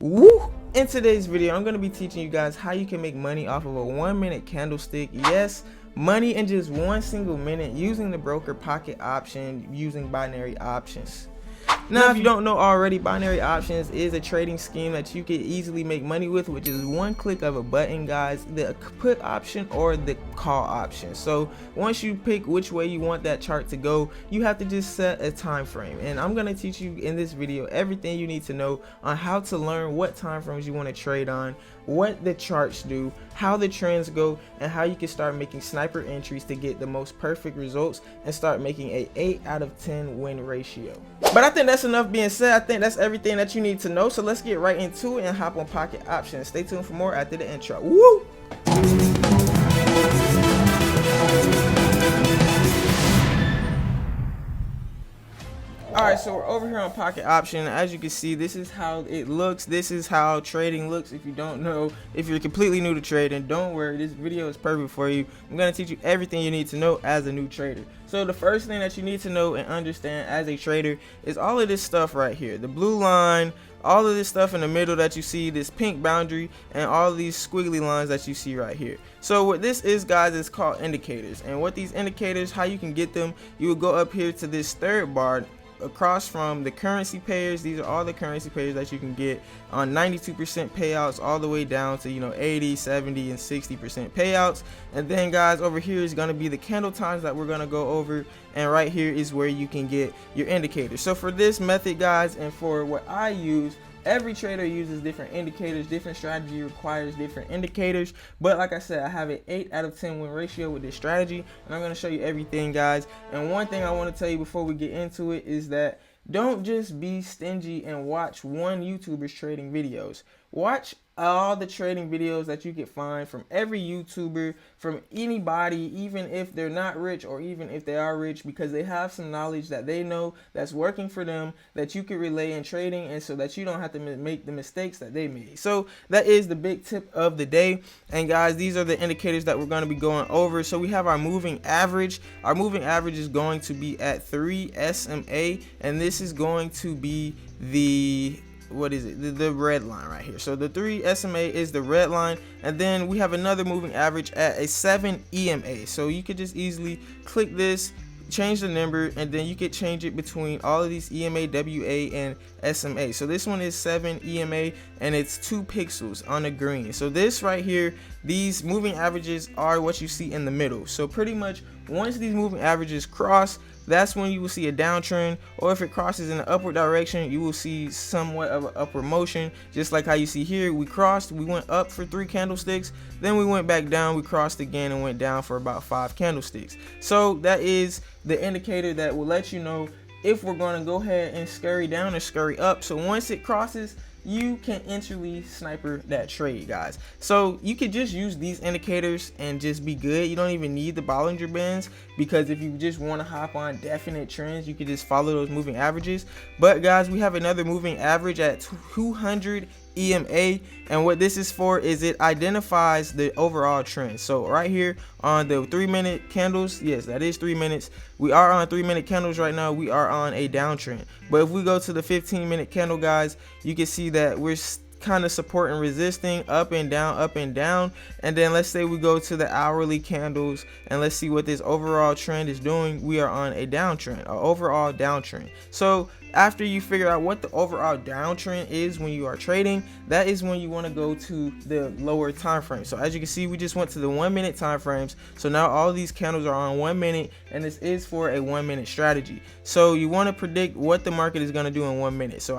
Woo! In today's video, I'm going to be teaching you guys how you can make money off of a 1-minute candlestick. Yes, money in just one single minute using the broker pocket option using binary options. Now, if you don't know already, binary options is a trading scheme that you can easily make money with, which is one click of a button, guys, the put option or the call option. So once you pick which way you want that chart to go, you have to just set a time frame. And I'm going to teach you in this video everything you need to know on how to learn what time frames you want to trade on, what the charts do, how the trends go, and how you can start making sniper entries to get the most perfect results and start making a 8 out of 10 win ratio. But I think that's enough being said. I think that's everything that you need to know. So let's get right into it and hop on pocket options. Stay tuned for more after the intro. Woo! Alright, so we're over here on pocket option. As you can see, this is how it looks. This is how trading looks. If you don't know, if you're completely new to trading, don't worry, this video is perfect for you. I'm going to teach you everything you need to know as a new trader. So the first thing that you need to know and understand as a trader is all of this stuff right here. The blue line, all of this stuff in the middle that you see, this pink boundary, and all of these squiggly lines that you see right here. So what this is, guys, is called indicators. And what these indicators, how you can get them, you will go up here to this third bar across from the currency pairs. These are all the currency pairs that you can get on 92% payouts all the way down to 80, 70, and 60% payouts. And then, guys, over here is going to be the candle times that we're going to go over, and right here is where you can get your indicators. So for this method, guys, and for what I use, every trader uses different indicators. Different strategy requires different indicators, but like I said, I have an 8 out of 10 win ratio with this strategy, and I'm going to show you everything, guys. And one thing I want to tell you before we get into it is that don't just be stingy and watch one YouTuber's trading videos. Watch all the trading videos that you can find from every YouTuber, from anybody, even if they're not rich or even if they are rich, because they have some knowledge that they know that's working for them that you can relay in trading, and so that you don't have to make the mistakes that they made. So that is the big tip of the day. And guys, these are the indicators that we're going to be going over. So we have our moving average. Our moving average is going to be at 3 SMA, and this is going to be the the red line right here. So the 3 SMA is the red line, and then we have another moving average at a 7 EMA. So you could just easily click this, change the number, and then you could change it between all of these EMA, WA, and SMA. So this one is 7 EMA, and it's 2 pixels on the green. So this right here, these moving averages are what you see in the middle. So pretty much once these moving averages cross, that's when you will see a downtrend, or if it crosses in the upward direction, you will see somewhat of an upward motion, just like how you see here. We crossed, we went up for 3 candlesticks, then we went back down, we crossed again and went down for about 5 candlesticks. So that is the indicator that will let you know if we're going to go ahead and scurry down or scurry up. So once it crosses, you can instantly sniper that trade, guys. So you could just use these indicators and just be good. You don't even need the Bollinger Bands, because if you just want to hop on definite trends, you could just follow those moving averages. But guys, we have another moving average at 200 EMA, and what this is for is it identifies the overall trend. So right here on the 3-minute candles, yes, that is 3 minutes. We are on 3-minute candles right now. We are on a downtrend. But if we go to the 15-minute candle, guys, you can see that we're kind of supporting, resisting, up and down, up and down. And then let's say we go to the hourly candles and let's see what this overall trend is doing. We are on a downtrend, an overall downtrend. So after you figure out what the overall downtrend is when you are trading, that is when you want to go to the lower time frame. So as you can see, we just went to the 1-minute time frames. So now all these candles are on 1 minute, and this is for a 1-minute strategy. So you want to predict what the market is going to do in 1 minute. So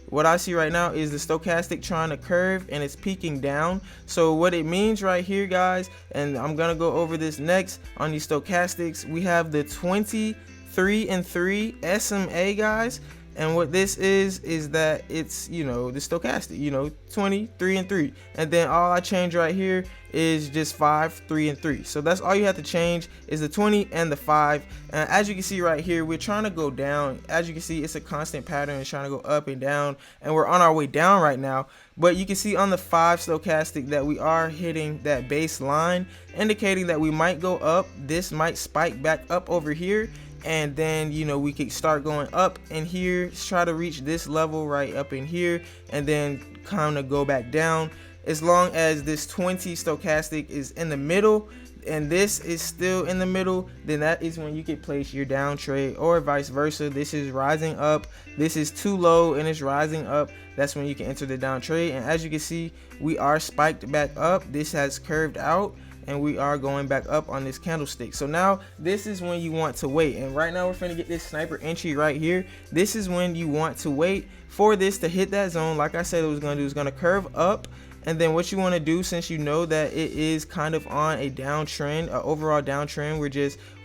what I see right now is the stochastic trying to curve, and it's peaking down. So what it means right here, guys, and I'm going to go over this next on these stochastics, we have the 23 and 3 SMA, guys. And what this is that it's the stochastic, 23 and 3, and then all I change right here is just 5, 3, and 3. So that's all you have to change is the 20 and the 5. And as you can see right here, we're trying to go down. As you can see, it's a constant pattern. It's trying to go up and down, and we're on our way down right now. But you can see on the 5 stochastic that we are hitting that baseline, indicating that we might go up. This might spike back up over here, and then we could start going up in here, try to reach this level right up in here, and then kind of go back down. As long as this 20 stochastic is in the middle and this is still in the middle, then that is when you can place your down trade, or vice versa. This is rising up, this is too low and it's rising up, that's when you can enter the down trade. And as you can see, we are spiked back up, this has curved out, and we are going back up on this candlestick. So now this is when you want to wait, and right now we're finna get this sniper entry right here. This is when you want to wait for this to hit that zone. Like I said, it was gonna do, is gonna curve up. And then what you want to do, since you know that it is kind of on a downtrend, an overall downtrend,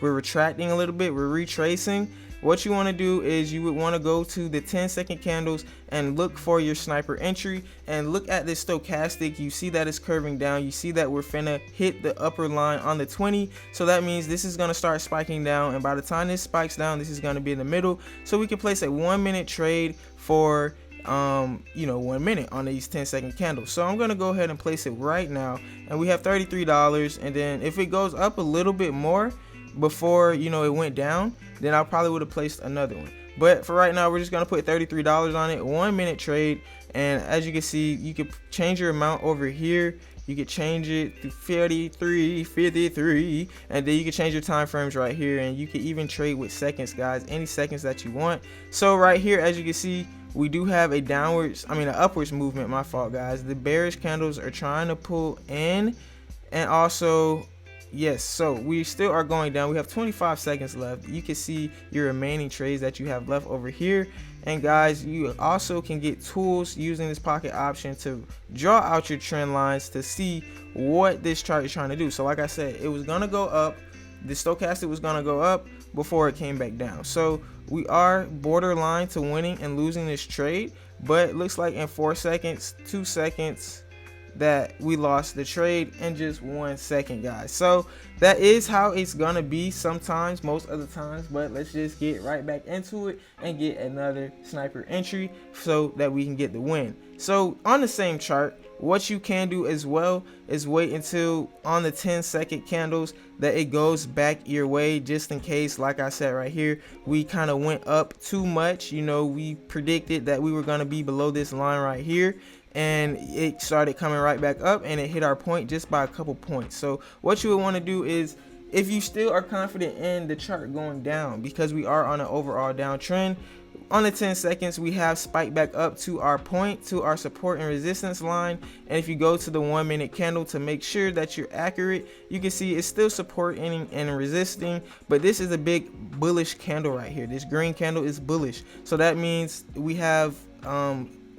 we're retracting a little bit, we're retracing. What you want to do is you would want to go to the 10-second candles and look for your sniper entry and look at this stochastic. You see that it's curving down, you see that we're finna hit the upper line on the 20, so that means this is going to start spiking down, and by the time this spikes down, this is going to be in the middle. So we can place a 1 minute trade for 1 minute on these 10-second candles. So I'm gonna go ahead and place it right now, and we have $33. And then if it goes up a little bit more before it went down, then I probably would have placed another one. But for right now, we're just gonna put $33 on it, 1 minute trade. And as you can see, you can change your amount over here. You can change it to 53, and then you can change your time frames right here, and you can even trade with seconds, guys, any seconds that you want. So right here, as you can see, we do have an upwards movement. My fault, guys. The bearish candles are trying to pull in, and also, yes, so we still are going down. We have 25 seconds left. You can see your remaining trades that you have left over here. And guys, you also can get tools using this pocket option to draw out your trend lines to see what this chart is trying to do. So like I said, it was gonna go up, the stochastic was gonna go up before it came back down. So we are borderline to winning and losing this trade, but it looks like in 4 seconds, 2 seconds, that we lost the trade in just 1 second, guys. So that is how it's gonna be sometimes, most of the times. But let's just get right back into it and get another sniper entry so that we can get the win. So on the same chart, what you can do as well is wait until on the 10-second candles that it goes back your way, just in case. Like I said right here, we kind of went up too much. We predicted that we were going to be below this line right here, and it started coming right back up, and it hit our point just by a couple points. So what you would want to do is, if you still are confident in the chart going down, because we are on an overall downtrend, on the 10 seconds we have spiked back up to our point, to our support and resistance line. And if you go to the 1 minute candle to make sure that you're accurate, you can see it's still supporting and resisting, but this is a big bullish candle right here. This green candle is bullish, so that means we have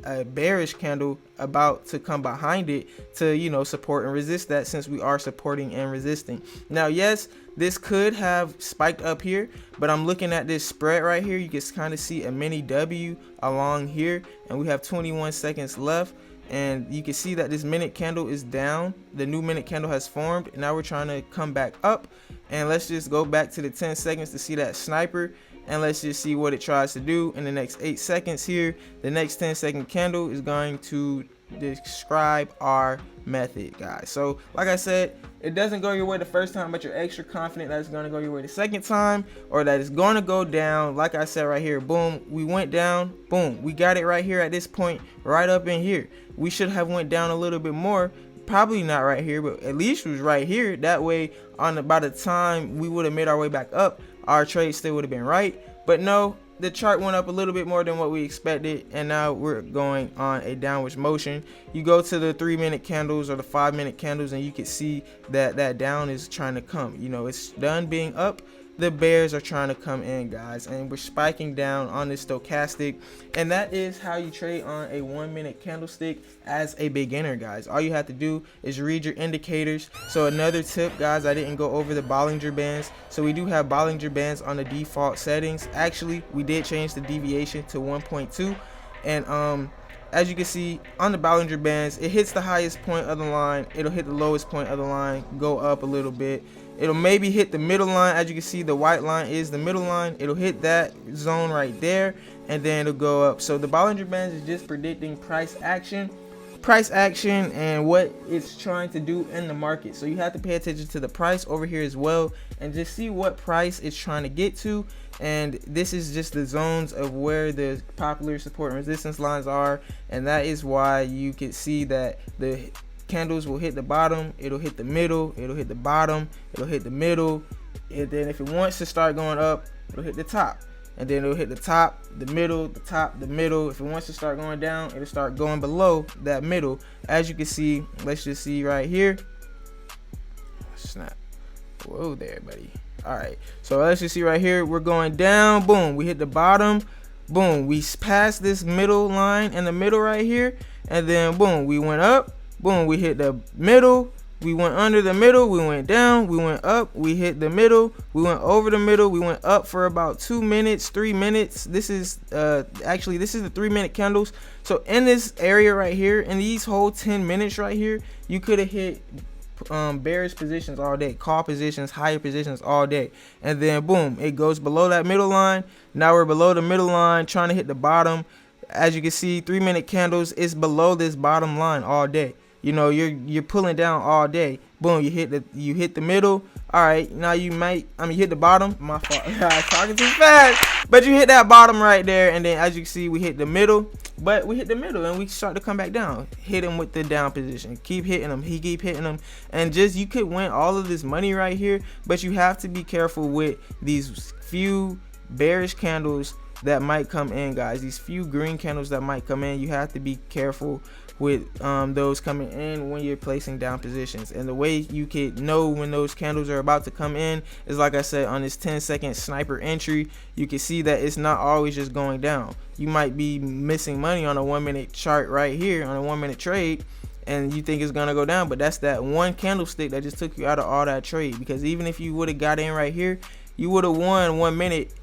a bearish candle about to come behind it to support and resist that, since we are supporting and resisting. Now, yes, this could have spiked up here, but I'm looking at this spread right here. You can kind of see a mini W along here, and we have 21 seconds left, and you can see that this minute candle is down. The new minute candle has formed, and now we're trying to come back up. And let's just go back to the 10 seconds to see that sniper, and let's just see what it tries to do in the next 8 seconds here. The next 10-second candle is going to describe our method, guys. So like I said, it doesn't go your way the first time, but you're extra confident that it's going to go your way the second time, or that it's going to go down. Like I said right here, boom, we went down, boom, we got it right here at this point, right up in here. We should have went down a little bit more, probably not right here, but at least it was right here. That way, by the time we would have made our way back up, our trade still would have been right. But no, the chart went up a little bit more than what we expected, and now we're going on a downwards motion. You go to the 3 minute candles or the 5 minute candles, and you can see that that down is trying to come. It's done being up. The bears are trying to come in, guys, and we're spiking down on this stochastic. And that is how you trade on a 1 minute candlestick as a beginner, guys. All you have to do is read your indicators. So another tip, guys, I didn't go over the Bollinger Bands. So we do have Bollinger Bands on the default settings. Actually, we did change the deviation to 1.2, and as you can see on the Bollinger Bands, it hits the highest point of the line, it'll hit the lowest point of the line, go up a little bit, it'll maybe hit the middle line. As you can see, the white line is the middle line. It'll hit that zone right there, and then it'll go up. So the Bollinger Bands is just predicting price action. price action and what it's trying to do in the market. So you have to pay attention to the price over here as well, and just see what price it's trying to get to. And this is just the zones of where the popular support and resistance lines are, and that is why you can see that the candles will hit the bottom, it'll hit the middle, it'll hit the bottom, it'll hit the middle, and then if it wants to start going up, it'll hit the top, and then it'll hit the top, the middle, the top, the middle. If it wants to start going down, it'll start going below that middle. As you can see, let's just see right here. Snap. Whoa there, buddy. All right, so let's just see right here, we're going down, boom, we hit the bottom, boom, we passed this middle line in the middle right here, and then boom, we went up, boom, we hit the middle, we went under the middle, we went down, we went up, we hit the middle, we went over the middle, we went up for about 2 minutes, 3 minutes. This is actually, this is the 3-minute candles. So in this area right here, in these whole 10 minutes right here, you could have hit bearish positions all day, call positions, higher positions all day, and then boom, it goes below that middle line. Now we're below the middle line, trying to hit the bottom. As you can see, 3-minute candles is below this bottom line all day. You know, you're pulling down all day. Boom, you hit the middle. All right, now you hit the bottom. My fault, I was talking too fast. But you hit that bottom right there, and then as you can see, we hit the middle. But we hit the middle, and we start to come back down. Hit him with the down position. Keep hitting him. He keep hitting him, and just you could win all of this money right here. But you have to be careful with these few bearish candles that might come in, guys. These few green candles that might come in, you have to be careful with those coming in when you're placing down positions. And the way you could know when those candles are about to come in is, like I said, on this 10-second sniper entry, you can see that it's not always just going down. You might be missing money on a 1-minute chart right here, on a 1-minute trade, and you think it's gonna go down, but that's that one candlestick that just took you out of all that trade. Because even if you would have got in right here, you would have won 1 minute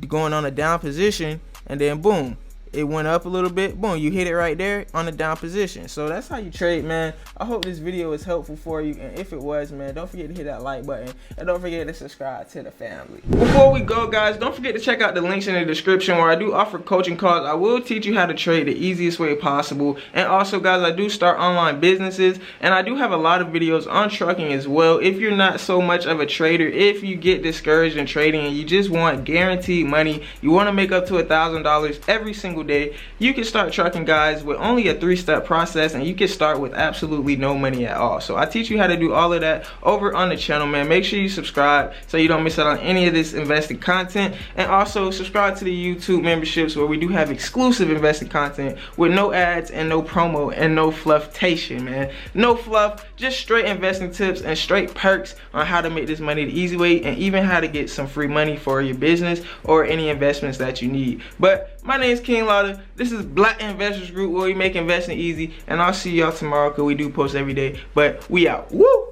going on a down position, and then boom, it went up a little bit, boom, you hit it right there on the down position. So that's how you trade, man. I hope this video was helpful for you, and if it was, man, don't forget to hit that like button, and don't forget to subscribe to the family. Before we go, guys, don't forget to check out the links in the description where I do offer coaching calls. I will teach you how to trade the easiest way possible, and also, guys, I do start online businesses, and I do have a lot of videos on trucking as well. If you're not so much of a trader, if you get discouraged in trading and you just want guaranteed money, you want to make up to $1,000 every single day, you can start trucking, guys, with only a 3-step process, and you can start with absolutely no money at all. So I teach you how to do all of that over on the channel, man. Make sure you subscribe so you don't miss out on any of this investing content, and also subscribe to the YouTube memberships where we do have exclusive investing content with no ads and no promo and no flufftation, man. No fluff, just straight investing tips and straight perks on how to make this money the easy way, and even how to get some free money for your business or any investments that you need. But my name is King Latta. This is Black Investors Group, where we make investing easy, and I'll see y'all tomorrow because we do post every day. But we out. Woo!